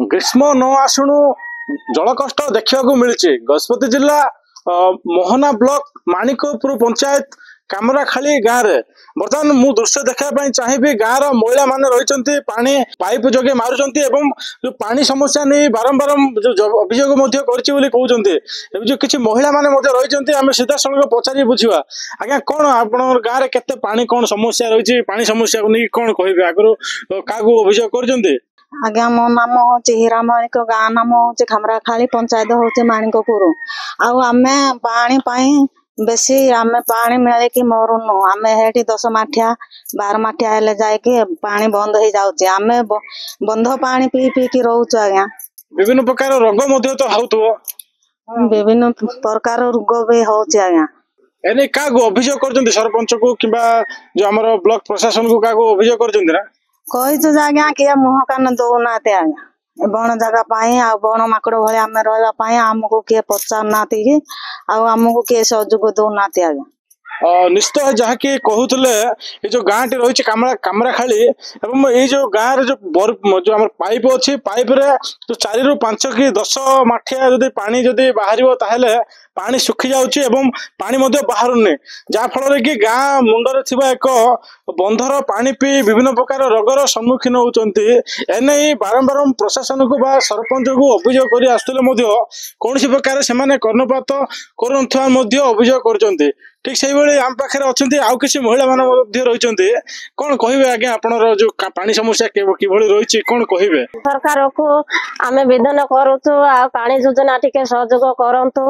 ग्रीष्म न आसुणु जल कष्ट देखा मिली गजपति जिला मोहना ब्लॉक माणिकपुर पंचायत कामराखाली गाँव में बर्तमान मु दृश्य देखा चाहिए गाँव महिला माने रही पानी पाइप जोगे मारुंट जो पानी समस्या नहीं बारंबार अभियोग कहते जो किसी महिला माने रही आम सीधा सड़क पचारि बुझा आज्ञा कौन आप गाँव में केते पानी कौन समस्या रही पानी समस्या को नहीं कौन कहे आगु क्या अभियोग कर आज्ञा मो नाम हूँ हीरामणिक गाँ नाम हूँ खामराखाली पंचायत हूँ माणिकपुर आमे पानी बेसी आमे पानी मिले कि मरुनु आमे हेटी 10 माठिया 12 माठिया हेले जाके पानी बंद हो जाउची आमे बंध पानी पी पी की रहउछु आज्ञा विभिन्न प्रकार रोग मध्य तो हाउथबो विभिन्न प्रकार रोग भी होउची आज्ञा एने का अभियोग करजंती सरपंच को किबा जो हमर ब्लॉक प्रशासन को का अभियोग करजंती ना कही तो आज्ञा किया मुह कान दौनाते आज्ञा बण जगह बण माकड़ भाई आम रही आमको किए पचार कि आमको किए सहयोग दौना आज्ञा निश्चित जहाँकि कहते ये जो गाँव टी रही कामराखाली एवं ये जो गाँव जो आम पाइप अच्छी पाइप रे जो 4 ରୁ 5 कि 10 माठिया जदि पानी जदि बाहर पानी सुखी जाउची एवं पानी मध्य बाहरुनी जहाँ फल कि गाँ मुंडरे थिबा एक बंधर पानी पी विभिन्न प्रकार रोगर सम्मुखीन होती एने बारंबार प्रशासन को बा सरपंच को अभियोग कर आसुले कौन प्रकार से कर्णपात कर अभियोग कर ठीक से आम पाखे अच्छा आउ किसी महिला मान रही कौन कहे आज्ञा आप जो पानी समस्या किभली रही कौन कहे सरकार को आम विधान करूँ पानी योजना टिके सहयोग करतु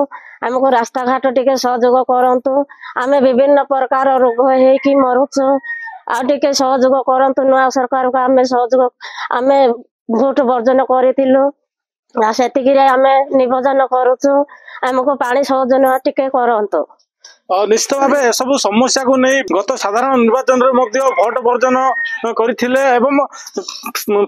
आमको रास्ता घाट टिके सहयोग करतु आम विभिन्न प्रकार रोग होगी मरुचु आगे सहयोग करतु नुआ सरकार को आम सहयोग आम भोट वर्जन करूँ से आम निवेदन करुचु आमको पानी सहयोग टिके करतु निश्चित भाव सब समस्या को नहीं गत साधारण निर्वाचन भोट वर्जन करते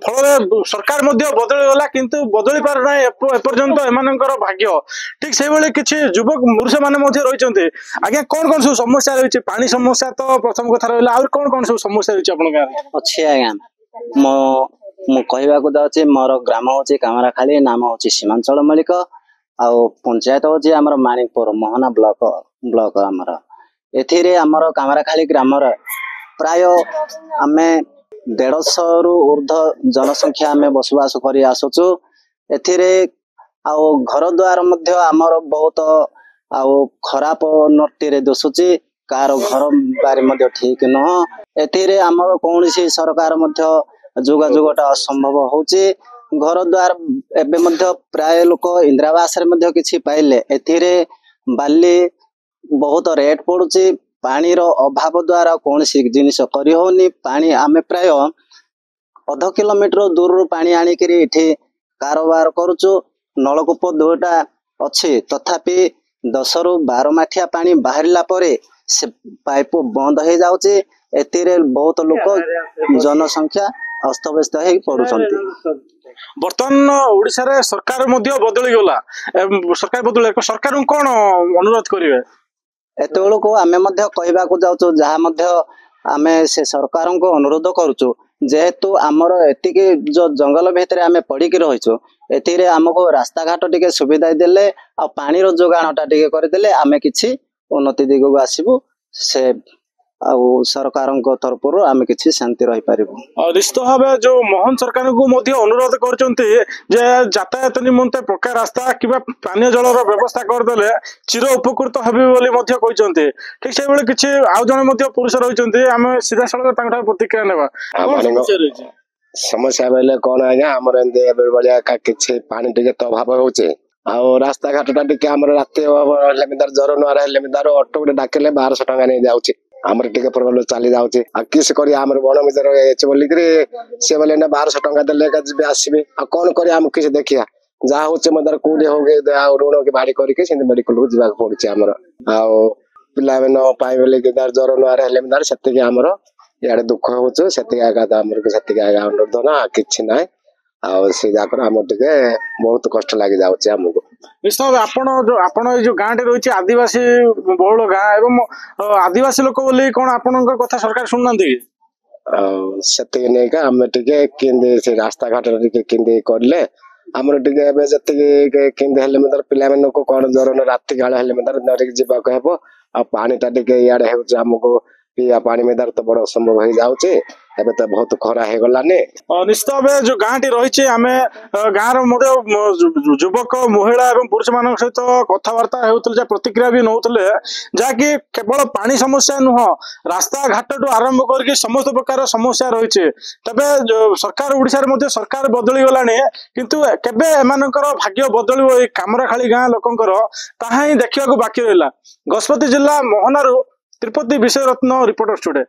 फल सरकार बदलीगला किंतु बदली पार ना एपर्यंत एमानकर भाग्य ठीक से भाई किसी युवक पुरुष मैंने रही आज्ञा कौन कौन सब समस्या रही पानी समस्या तो प्रथम कथा रहा कौन कौन सब समस्या रही आप अच्छे आज्ञा मु कहवाक जाऊँगी मोर ग्राम हूँ कामराखाली नाम हूँ सीमांचल मल्लिक आ पंचायत हूँ आमर माणिकपुर मोहना ब्लॉक आमर एथिरे आमर कामराखाली ग्राम प्राय आम 150 रु ऊर्ध्व जनसंख्या आम बसवास कर आसुचु एथिरे आउ घर द्वार मध्य आमर बहुत आउ खराब नोटी दिशुची कार घर बारी मध्य ठीक नुह एथिरे आमर कौन सरकार मध्य जोगाजोगटा असंभव होची घर द्वार एबे मध्य प्राय लोक इंदिरावास रे मध्य किछि पाइले एथिरे बाली बहुत रेट पड़ुची पानी रो अभाव द्वारा कौन जिनिस करी होनी पानी आमे प्राय ½ किलोमीटर दूर पानी आनिकरी इठी कारोबार करूचु नलकूप 2टा अच्छे तथापि 10 ରୁ 12 माठिया पानी बाहरिला परे से पाइप बंद हो जाउची एतिरे बहुत लोक जनसंख्या अस्तव्यस्त हो पड़ुचंती बर्तमान ओडिशा रे सरकार मध्य बदली गला सरकार बदल सरकार कौन अनुरोध करिवे एतबेल को आमे मध्य कहबा को जाउचो जहा मध्य आमे से सरकार को अनुरोध करूचो जेहेतु आमर एतिके जो जंगल भितर आमे पड़ी की रहिचो एतिरे हमको रास्ता घाट टिके सुविधा देले आ पानी रो जोगाणटा टिके कर देले आमे किछि उन्नति दिग को आसीबु से सरकार तरफ आम कि शांति रही पार निश्चित भाव जो मोहन सरकार को अनुरोध कर यातायात निमंते पक्का रास्ता कि पानी जल व्यवस्था करदे चिर उपकृत हे ठीक से किसी आउ जड़े पुरुष रही आम सीधा सड़क प्रतिक्रिया ना समस्या बेले कौन आज्ञा आमर भाया कि पानी टे तो अभाव हो रास्ता घाटा टे आम रात ज्वर नुआर ऑटो गोटे डाकिले 1200 टंका नहीं जाऊँ आमर टिके प्रॉब्लम चली जाउची आ किस करी आमर बण मित्र एच बोली करी से बोले ना 1200 टंका देले का जिबे आसीबे आ कोन करी हम किस देखिया जा होचे मदर कोडे होगे आ ऋण के भारी करी के सिंध मेडिकल को जिबा पड़ुची आमर आ पिला में न पाइ बोले के दार जर न आरे हेले मदर सत्य के आमर याडे दुख होचो सत्य आगा आमर के सत्य आगा अनुरोध ना किछ नाय आ से जाकर आम टिके बहुत कष्ट लागि जाउची हमको निश्चित आपण जो गाँव टे रही आदिवासी बहुल गाँ एवं आदिवासी लोक बोली कौन आपण कथा सरकार शुणुना से नहीं का आम टे रास्ता घाट टे करले ଆମର ଟିକେ ଏବେ ଯେତିକି କେମିତି ହେଲେ ମଧ୍ୟ ପିଲାମାନଙ୍କୁ କଣ ଜ୍ୱର ରାତି କାଳ ହେଲେ ମଧ୍ୟ ଧରିକି ଯିବାକୁ ହେବ। ଆଉ ପାଣି ଟା ଟିକେ ଇଆଡେ ହେଉଛି ଆମକୁ ପିଇବା ପାଣି ମେଦାର ତ ବଡ ଅସମ୍ଭବ ହେଇଯାଉଛି। ଏବେ ତ ବହୁତ ଖରା ହେଇଗଲାନି। ନିଶ୍ଚିତ ଭାବେ ଯୋଉ ଗାଁଟି ରହିଛି ଆମେ ଗାଁର ମଧ୍ୟ ଯୁବକ ମହିଳା ଏବଂ ପୁରୁଷ ମାନଙ୍କ ସହିତ କଥାବାର୍ତ୍ତା ହେଉଥିଲେ, ଯାହା ପ୍ରତିକ୍ରିୟା ବି ନଉଥିଲେ, ଯାହାକି କେବଳ ପାଣି ସମସ୍ୟା ନୁହଁ, ରାସ୍ତା ଘାଟଠୁ ଆରମ୍ଭ କରିକି ସମସ୍ତ ପ୍ରକାର ସମସ୍ୟା ରହିଛି। ତେବେ ସରକାର ଓଡିଶାରେ ମଧ୍ୟ ସରକାର ବଦଳି ଗଲାଣି, କିନ୍ତୁ କେବେ ଏମାନଙ୍କର ଭାଗ୍ୟ ବଦଳିବ ଏଇ କାମରାଖାଳି ଗାଁ ଲୋକଙ୍କର, ତାହା ହିଁ ଦେଖିବାକୁ ବାକି ରହିଲା। ଗଜପତି ଜିଲ୍ଲା ମୋହନାରୁ ତ୍ରିପତି ବିଷୟରତ୍ନ ରିପୋର୍ଟର ଷ୍ଟୁଡିଓ।